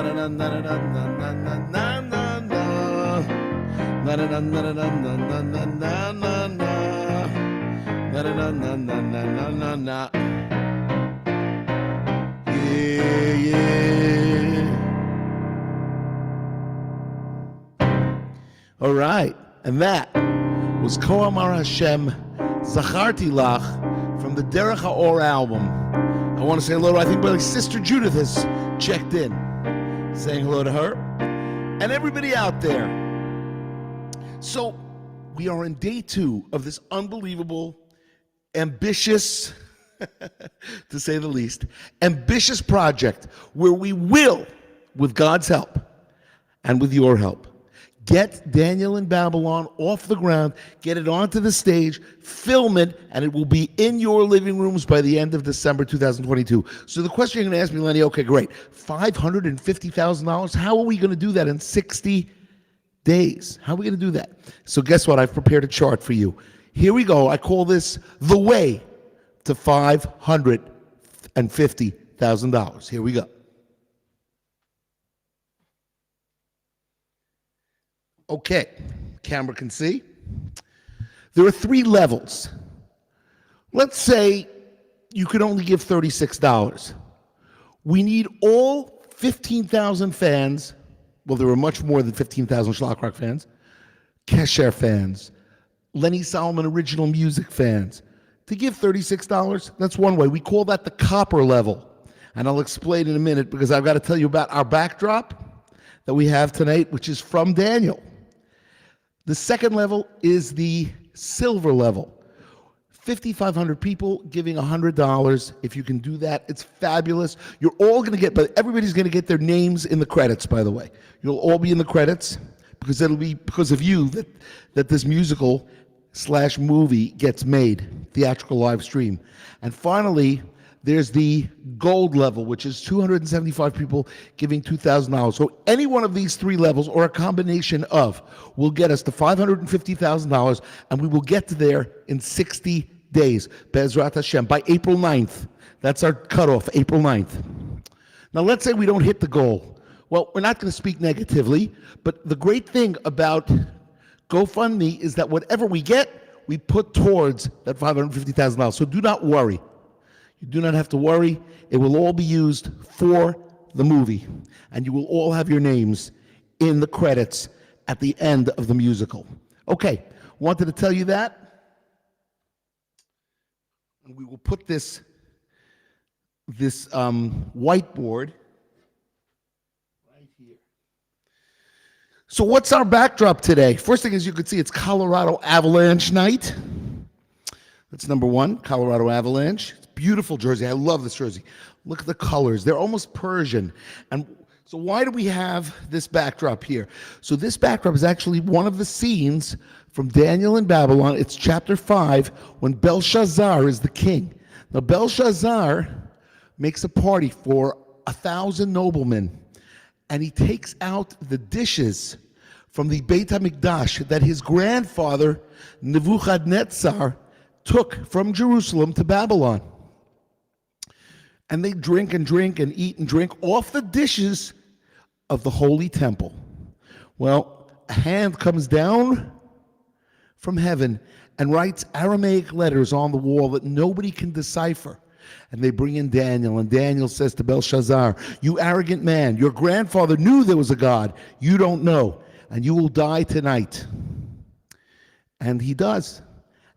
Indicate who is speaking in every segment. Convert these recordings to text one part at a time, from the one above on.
Speaker 1: Na na na na na na na na na na na. Na na na na na na na na na na na. Na na na na na na na na na. Yeah, yeah. All right, and that was Ko Amar Hashem Zacharti Lach from the Derech HaOr album. I want to say hello to, I think my sister Judith has checked in. Saying hello to her. And everybody out there. So, we are in day 2 of this unbelievable, ambitious, to say the least, ambitious project where we will, with God's help and with your help, get Daniel in Babylon off the ground, get it onto the stage, film it, and it will be in your living rooms by the end of December 2022. So the question you're going to ask me, Lenny, okay, great. $550,000? How are we going to do that in 60 days? How are we going to do that? So guess what? I've prepared a chart for you. Here we go. I call this the way to $550,000. Here we go. Okay, camera can see. There are 3 levels. Let's say you could only give $36. We need all 15,000 fans. Well, there are much more than 15,000 Shlock Rock fans. Kesher fans. Lenny Solomon original music fans. To give $36, that's one way. We call that the copper level. And I'll explain in a minute because I've got to tell you about our backdrop that we have tonight, which is from Daniel. The second level is the silver level. 5,500 people giving $100. If you can do that, it's fabulous. You're all going to get, but everybody's going to get their names in the credits, by the way. You'll all be in the credits because it'll be because of you that this musical/movie gets made, theatrical live stream. And finally, there's the gold level, which is 275 people giving $2,000. So any one of these 3 levels, or a combination of, will get us to $550,000, and we will get to there in 60 days, Be'ezrat Hashem, by April 9th. That's our cutoff, April 9th. Now, let's say we don't hit the goal. Well, we're not going to speak negatively, but the great thing about GoFundMe is that whatever we get, we put towards that $550,000. So do not worry. You do not have to worry. It will all be used for the movie. And you will all have your names in the credits at the end of the musical. Okay, wanted to tell you that. And we will put this whiteboard right here. So what's our backdrop today? First thing is you can see it's Colorado Avalanche night. That's number 1, Colorado Avalanche. Beautiful jersey. I love this jersey. Look at the colors. They're almost Persian. And so why do we have this backdrop here? So this backdrop is actually one of the scenes from Daniel in Babylon. It's chapter 5 when Belshazzar is the king. Now Belshazzar makes a party for 1,000 noblemen, and he takes out the dishes from the Beit HaMikdash that his grandfather Nebuchadnezzar took from Jerusalem to Babylon. And they drink and drink and eat and drink off the dishes of the holy temple. Well, a hand comes down from heaven and writes Aramaic letters on the wall that nobody can decipher. And they bring in Daniel, and Daniel says to Belshazzar, "You arrogant man, your grandfather knew there was a God. You don't know, and you will die tonight." And he does.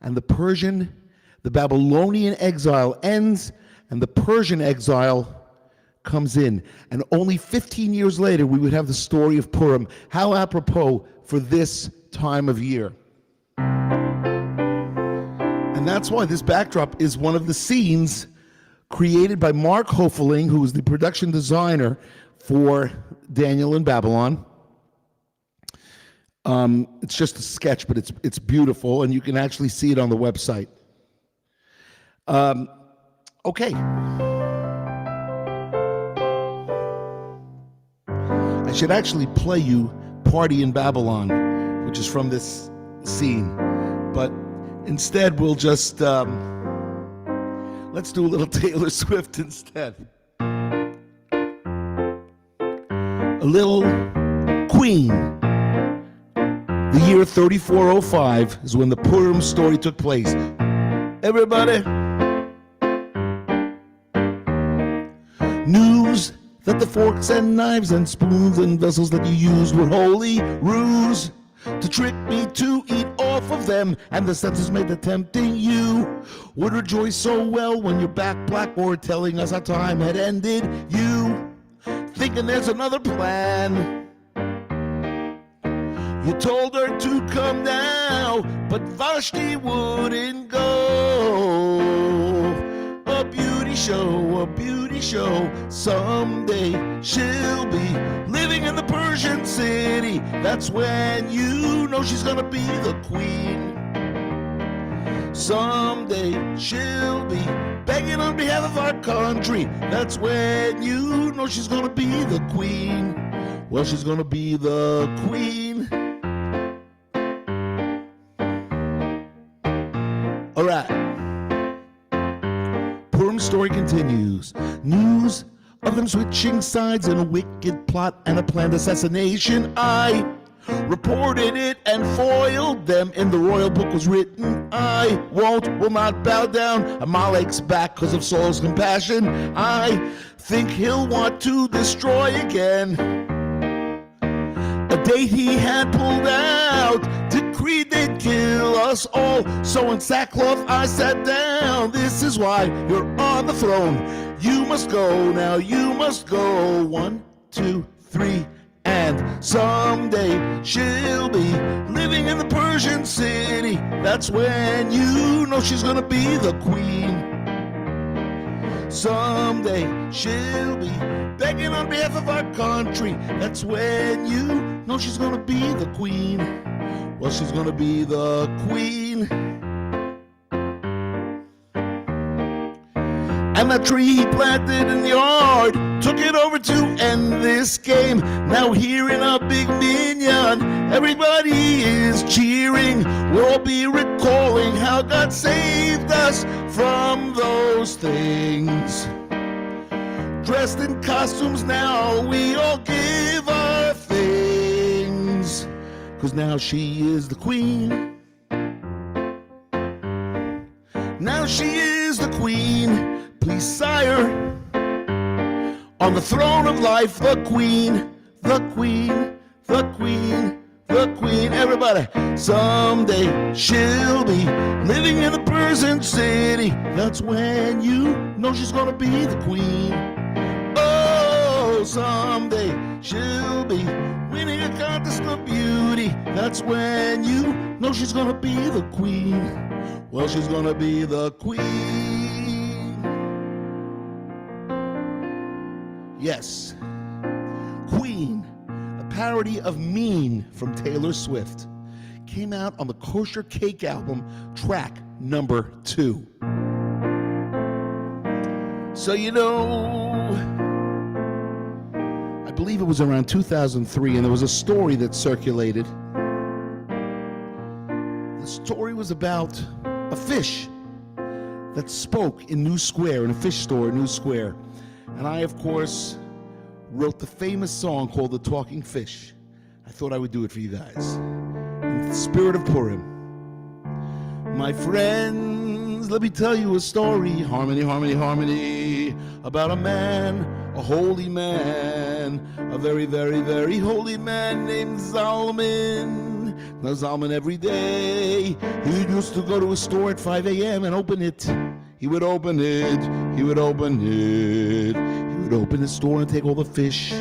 Speaker 1: And the Babylonian exile ends, and the Persian exile comes in. And only 15 years later, we would have the story of Purim. How apropos for this time of year. And that's why this backdrop is one of the scenes created by Mark Hofeling, who is the production designer for Daniel in Babylon. It's just a sketch, but it's beautiful, and you can actually see it on the website. Okay. I should actually play you Party in Babylon, which is from this scene. But instead, we'll just, let's do a little Taylor Swift instead. a little queen. The year 3405 is when the Purim story took place. Everybody, news that the forks and knives and spoons and vessels that you used were holy ruse to trick me to eat off of them, and the senses made the tempting you would rejoice so well when you're back blackboard telling us our time had ended. You thinking there's another plan. You told her to come now, but Vashti wouldn't go. A beauty show, someday she'll be living in the Persian city. That's when you know she's gonna be the queen. Someday she'll be begging on behalf of our country. That's when you know she's gonna be the queen. Well, she's gonna be the queen. All right. Purim story continues. News of them switching sides in a wicked plot and a planned assassination. I reported it and foiled them. In the royal book was written, I will not bow down. Amalek's back because of Saul's compassion. I think he'll want to destroy again. A date he had pulled out, decreed they'd kill us all. So in sackcloth I sat down. This is why you're on the throne. You must go now, you must go. 1, 2, 3, and someday she'll be living in the Persian city. That's when you know she's gonna be the queen. Someday she'll be begging on behalf of our country. That's when you know she's gonna be the queen. Well, she's gonna be the queen. And that tree he planted in the yard took it over to end this game. Now here in a big minyan, everybody is cheering. We'll all be recalling how God saved us from those things. Dressed in costumes now, we all give our things. 'Cause now she is the queen. Now she is the queen. Please, sire, on the throne of life, the queen, the queen, the queen, the queen. Everybody, someday she'll be living in the Persian city. That's when you know she's gonna be the queen. Oh, someday she'll be winning a contest of beauty. That's when you know she's gonna be the queen. Well, she's gonna be the queen. Yes, Queen, a parody of Mean from Taylor Swift, came out on the Kosher Cake album, track number 2. So, you know, I believe it was around 2003, and there was a story that circulated. The story was about a fish that spoke in New Square, in a fish store in New Square. And I, of course, wrote the famous song called The Talking Fish. I thought I would do it for you guys. In the spirit of Purim. My friends, let me tell you a story. Harmony, harmony, harmony. About a man, a holy man. A very, very, very holy man named Solomon. Now Solomon every day, he used to go to a store at 5 a.m. and open it. He would open it, he would open it. He would open the store and take all the fish.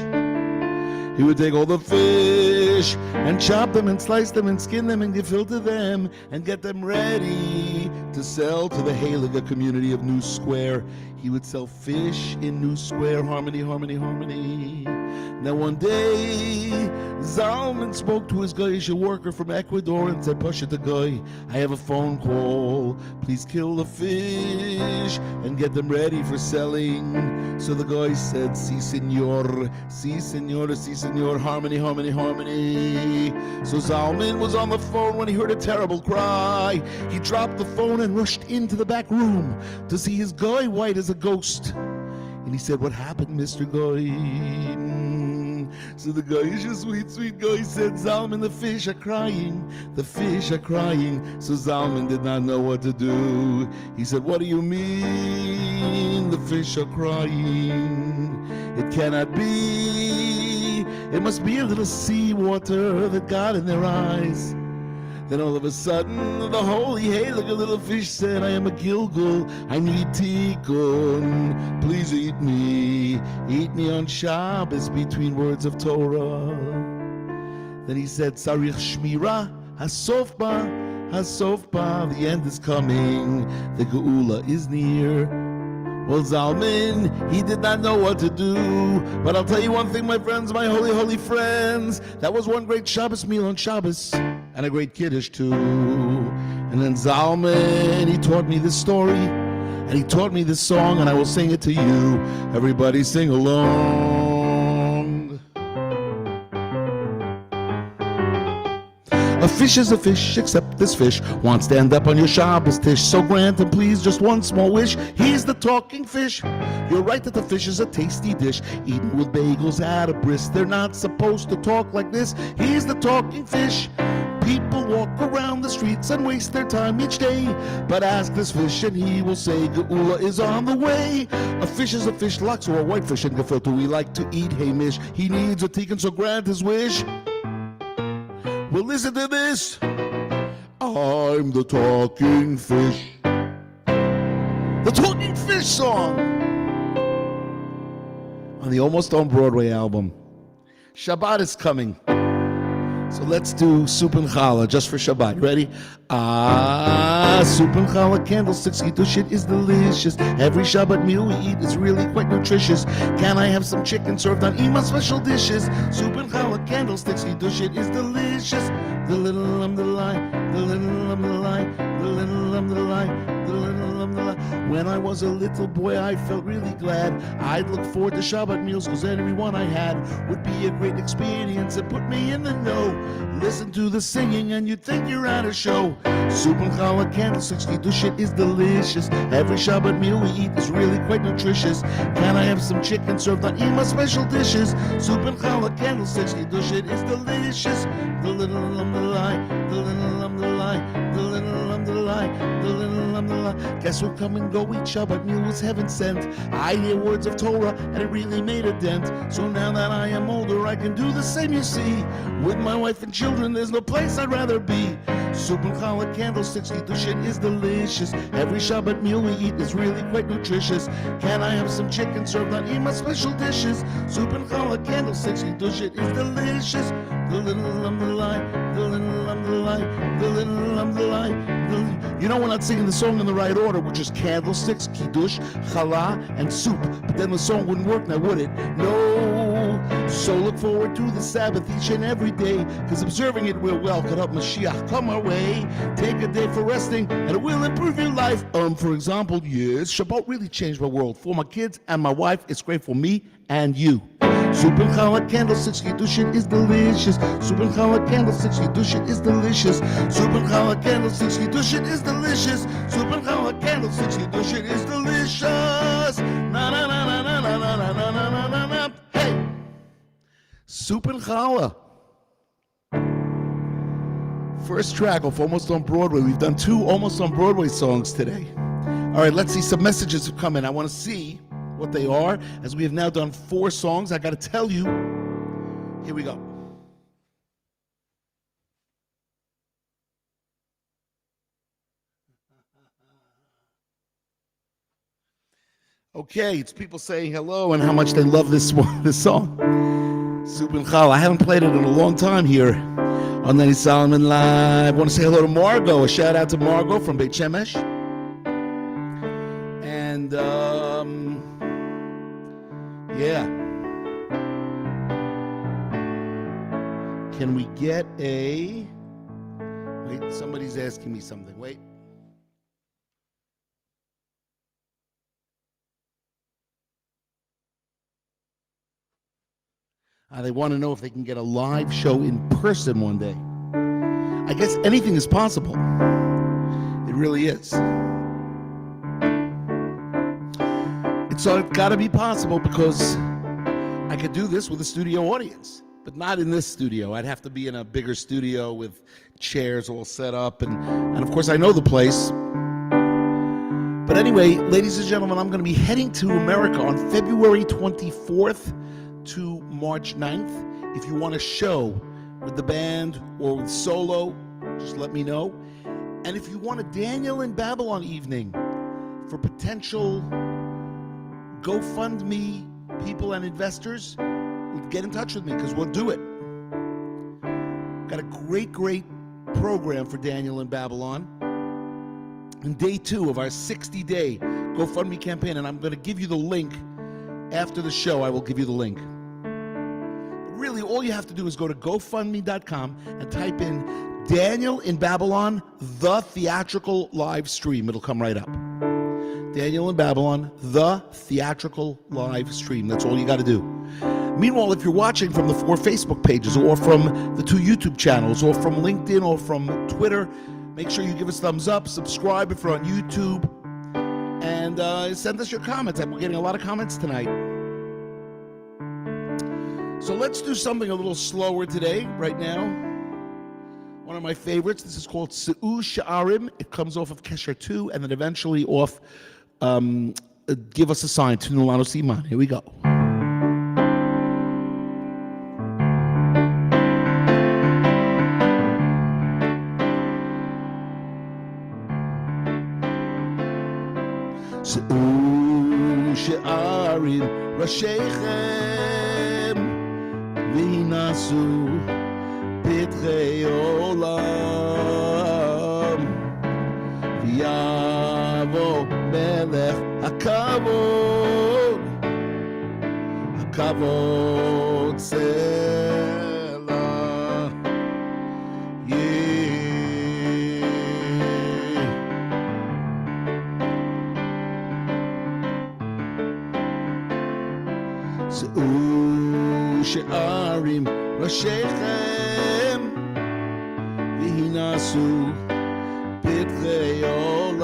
Speaker 1: He would take all the fish and chop them and slice them and skin them and filter them and get them ready to sell to the Haliga community of New Square. He would sell fish in New Square. Harmony, harmony, harmony. Now one day, Zalman spoke to his Goyish worker from Ecuador and said, "Push it, the guy, I have a phone call. Please kill the fish and get them ready for selling." So the guy said, "Si, senor, si, senor, si, senor, harmony, harmony, harmony." So Zalman was on the phone when he heard a terrible cry. He dropped the phone and rushed into the back room to see his guy white as a ghost. And he said, "What happened, Mr. Guy?" So the guy is a sweet, sweet guy. He said, Zalman, the fish are crying. The fish are crying. So Zalman did not know what to do. He said, what do you mean the fish are crying? It cannot be. It must be a little seawater that got in their eyes. Then all of a sudden, the holy Halakha little fish said, I am a Gilgul, I need tikkun. Please eat me on Shabbos between words of Torah. Then he said, Sarich Shmira, Hasofba, Hasofba, the end is coming, the Geula is near. Well, Zalman, he did not know what to do. But I'll tell you one thing, my friends, my holy, holy friends. That was one great Shabbos meal on Shabbos, and a great Kiddush too. And then Zalman, he taught me this story, and he taught me this song, and I will sing it to you. Everybody sing along. A fish is a fish, except this fish won't stand up on your Shabbos dish. So grant him please just one small wish. He's the talking fish. You're right that the fish is a tasty dish, eaten with bagels at a bris. They're not supposed to talk like this. He's the talking fish. People walk around the streets and waste their time each day. But ask this fish and he will say Geula is on the way. A fish is a fish, lox or a whitefish in gefilte. We like to eat Hamish. He needs a tikkun, so grant his wish. Well, listen to this. I'm the talking fish. The talking fish song on the Almost on Broadway album. Shabbat is coming. So let's do soup and challah just for Shabbat. Ready? Soup and challah, candlesticks, kiddush, it is delicious. Every Shabbat meal we eat is really quite nutritious. Can I have some chicken served on Ima's special dishes? Soup and challah, candlesticks, kiddush, it is delicious. The little the lie, the little the lie, the little the lie, the little the lie. When I was a little boy, I felt really glad. I'd look forward to Shabbat meals, cause every one I had would be a great experience and put me in the know. Listen to the singing and you'd think you're at a show. Soup and challah, candlesticks, kiddush, it is delicious. Every Shabbat meal we eat is really quite nutritious. Can I have some chicken served on Ima's special dishes? Soup and challah, candlesticks, kiddush, it is delicious. The little the lie, the little the lie, the little the lie, the little the lie. Guess what come and go, each Shabbat meal was heaven sent. I hear words of Torah and it really made a dent. So now that I am older, I can do the same, you see. With my wife and children, there's no place I'd rather be. Soup and challah, candlesticks, kiddush, it is delicious. Every Shabbat meal we eat is really quite nutritious. Can I have some chicken served on Ima's special dishes? Soup and challah, candlesticks, kiddush, it is delicious. The little the lie, the little the lie, the little the lie. You know we're not singing the song in the right order, which is candlesticks, kiddush, challah, and soup. But then the song wouldn't work now, would it? No. So look forward to the Sabbath each and every day, because observing it will well could help Mashiach come our way. Take a day for resting and it will improve your life. For example, yes, Shabbat really changed my world. For my kids and my wife, it's great for me and you. Soup and challah, candlesticks, kiddush, it is delicious. Soup and challah, candlesticks, kiddush, it is delicious. Soup and challah, candlesticks, kiddush, it is delicious. Soup and challah, candlesticks, kiddush, it is delicious. Na na na na na na na na na na na. Hey, soup and challah. First track of Almost on Broadway. We've done 2 Almost on Broadway songs today. All right, let's see. Some messages have come in. I want to see what they are, as we have now done 4 songs. I got to tell you, here we go. Okay, it's people saying hello and how much they love this song. Soup and challah. I haven't played it in a long time here on Lenny Solomon Live. I want to say hello to Margot. A shout out to Margot from Beit Shemesh. And yeah. Can we get a... Wait, somebody's asking me something. Wait. They want to know if they can get a live show in person one day. I guess anything is possible. It really is. It's got to be possible because I could do this with a studio audience. but not in this studio. I'd have to be in a bigger studio with chairs all set up, and of course I know the place. But anyway, ladies and gentlemen, I'm going to be heading to America on February 24th to March 9th. If you want a show with the band or with solo, just let me know. And if you want a Daniel in Babylon evening for potential GoFundMe people and investors, get in touch with me because we'll do it. Got a great program for Daniel in Babylon. In day 2 of our 60-day GoFundMe campaign, and I'm going to give you the link after the show. I will give you the link. But really, all you have to do is go to GoFundMe.com and type in Daniel in Babylon, the theatrical live stream. It'll come right up. Daniel in Babylon, the theatrical live stream. That's all you got to do. Meanwhile, if you're watching from the 4 Facebook pages or from the 2 YouTube channels or from LinkedIn or from Twitter, make sure you give us thumbs up, subscribe if you're on YouTube, and send us your comments. We're getting a lot of comments tonight. So let's do something a little slower today, right now. One of my favorites. This is called Se'u Sha'arim. It comes off of Kesher 2 and then eventually off Give Us a Sign, Tunulano Siman. Here we go. שאו שערים ראשיכם וינשאו פתחי עולם ויבוא מלך הכבוד צלע שאו שערים ראשיכם והינשאו פתחי עולם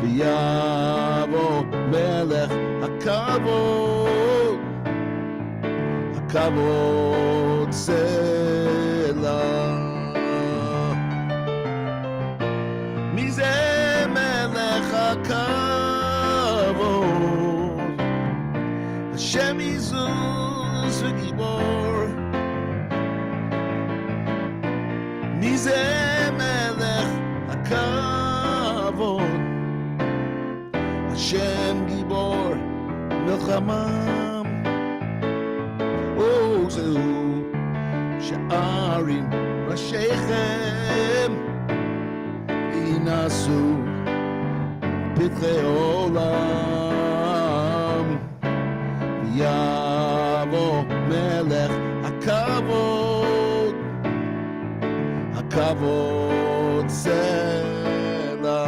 Speaker 1: ויבוא מלך הכבוד צלע. מי זה מלך הכבוד? השם יזוז וגיבור. מי זה מלך הכבוד? השם גיבור מלחמם. זהו שערים ראשיכם וינשאו פתחי עולם ויבוא מלך הכבוד צלע.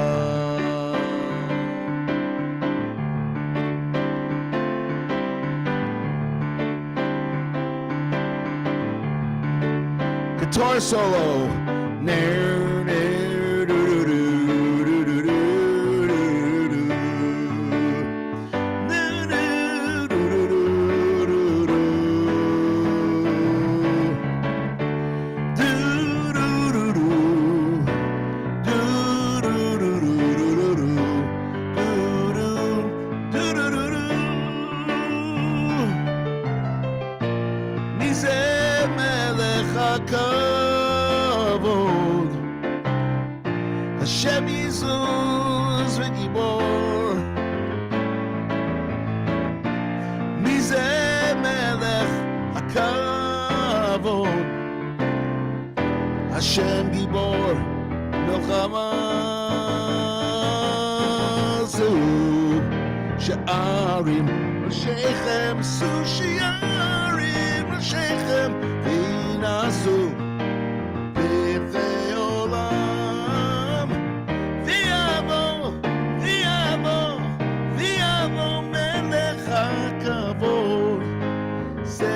Speaker 1: Guitar solo. הכבוד, השם יזוז וגיבור. מי זה מלך הכבוד? השם גיבור מלחמה. זהו שערים ראשיכם, זהו שערים ראשיכם וינשאו פתחי עולם ויבוא מלך הכבוד צלע.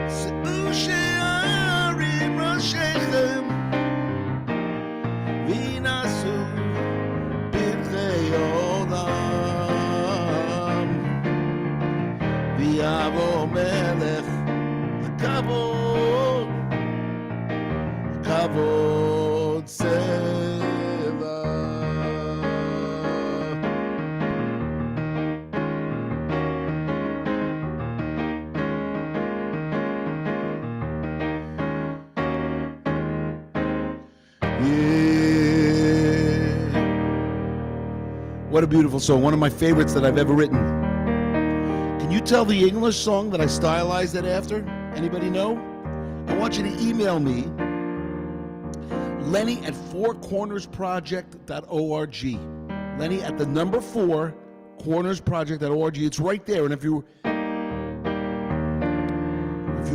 Speaker 1: שאו שערים ראשיכם וינשאו פתחי עולם kavod seva. What a beautiful song. One of my favorites that I've ever written. Can you tell the English song that I stylized it after? Anybody know? I want you to email me, Lenny at fourcornersproject.org. Lenny at the number 4 cornersproject.org. It's right there. And if you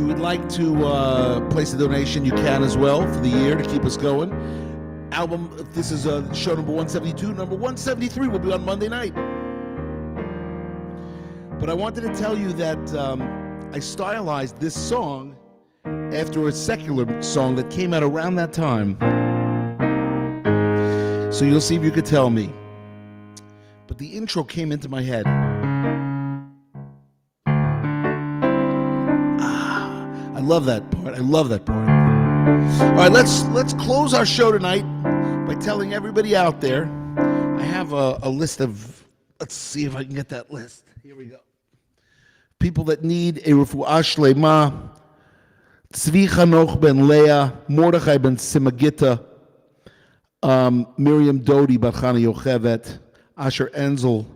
Speaker 1: would like to place a donation, you can as well for the year to keep us going. Album, this is show number 172. Number 173 will be on Monday night. But I wanted to tell you that I stylized this song after a secular song that came out around that time. So you'll see if you could tell me. But the intro came into my head. I love that part. I love that part. All right, let's close our show tonight by telling everybody out there. I have a list of, let's see if I can get that list. Here we go. People that need a refuah shlema: Tzvi Chanoch ben Leah, Mordechai ben Simagita, Miriam Dodi bat Chana Yochevet, Asher Enzel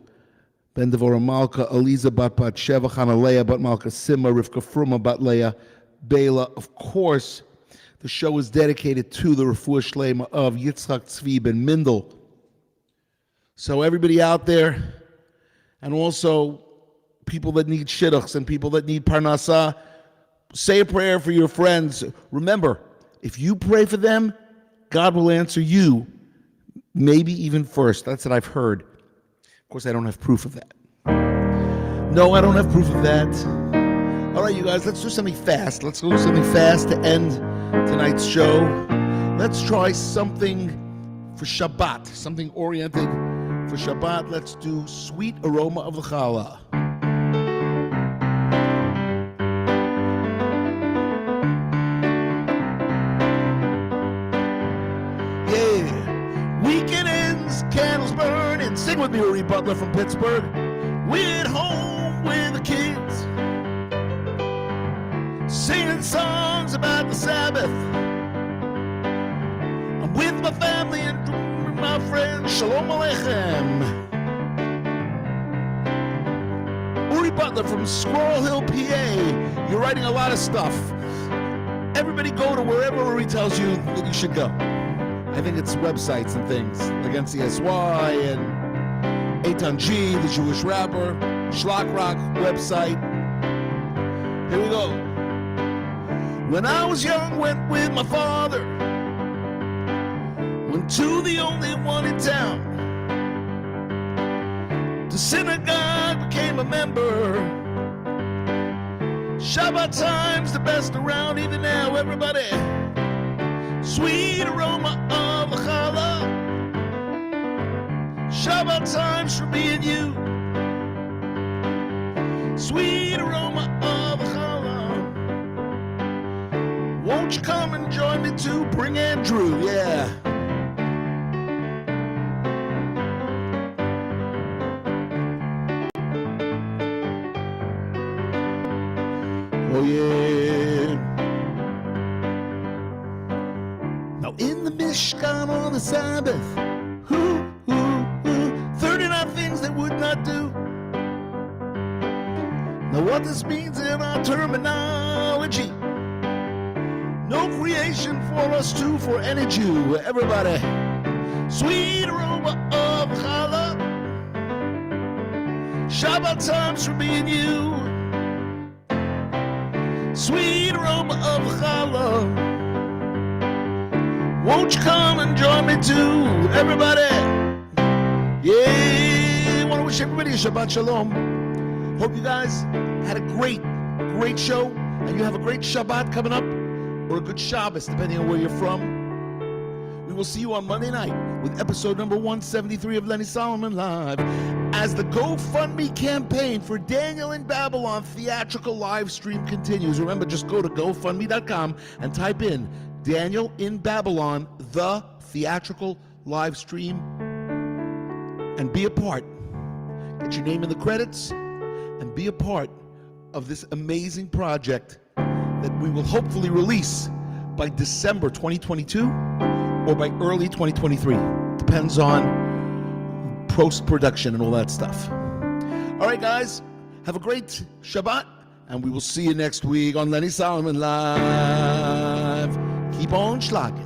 Speaker 1: ben Devorah Malka, Eliza bat Sheva, Chana Leah bat Malka Sima, Rivka Fruma bat Leah, Bela. Of course, the show is dedicated to the refuah shlema of Yitzchak Tzvi ben Mindel. So everybody out there, and also people that need shidduchs and people that need parnasah, say a prayer for your friends. Remember, if you pray for them, God will answer you, maybe even first. That's what I've heard. Of course, I don't have proof of that. No, I don't have proof of that. All right, you guys, let's do something fast. Let's do something fast to end tonight's show. Let's try something for Shabbat, something oriented for Shabbat. Let's do Sweet Aroma of the Challah. Weekend ends, candles burning. Sing with me, Uri Butler from Pittsburgh. We're at home with the kids, singing songs about the Sabbath. I'm with my family and my friends. Shalom Aleichem. Uri Butler from Squirrel Hill, PA. You're writing a lot of stuff. Everybody go to wherever Uri tells you that you should go. I think it's websites and things, like NCSY and Eitan G, the Jewish rapper, Shlock Rock website. Here we go. When I was young, went with my father. Went to the only one in town. To synagogue, became a member. Shabbat time's the best around, even now, everybody. Sweet aroma of the challah. Shabbat times for me and you. Sweet aroma of the challah. Won't you come and join me to bring Andrew? Yeah. Oh yeah. Now in the Mishkan on the Sabbath, 39 things they would not do. Now what this means in our terminology, no creation for us two, for any Jew. Everybody, sweet aroma of challah. Shabbat times for me and you. Sweet aroma of challah. Won't you come and join me too, everybody? Yeah, I want to wish everybody a Shabbat Shalom. Hope you guys had a great show, and you have a great Shabbat coming up, or a good Shabbos, depending on where you're from. We will see you on Monday night with episode number 173 of Lenny Solomon Live, as the GoFundMe campaign for Daniel in Babylon Theatrical Livestream continues. Remember, just go to GoFundMe.com and type in Daniel in Babylon, the theatrical live stream, and be a part. Get your name in the credits and be a part of this amazing project that we will hopefully release by December 2022 or by early 2023. Depends on post-production and all that stuff. All right, guys, have a great Shabbat, and we will see you next week on Lenny Solomon Live. Keep on schlagen.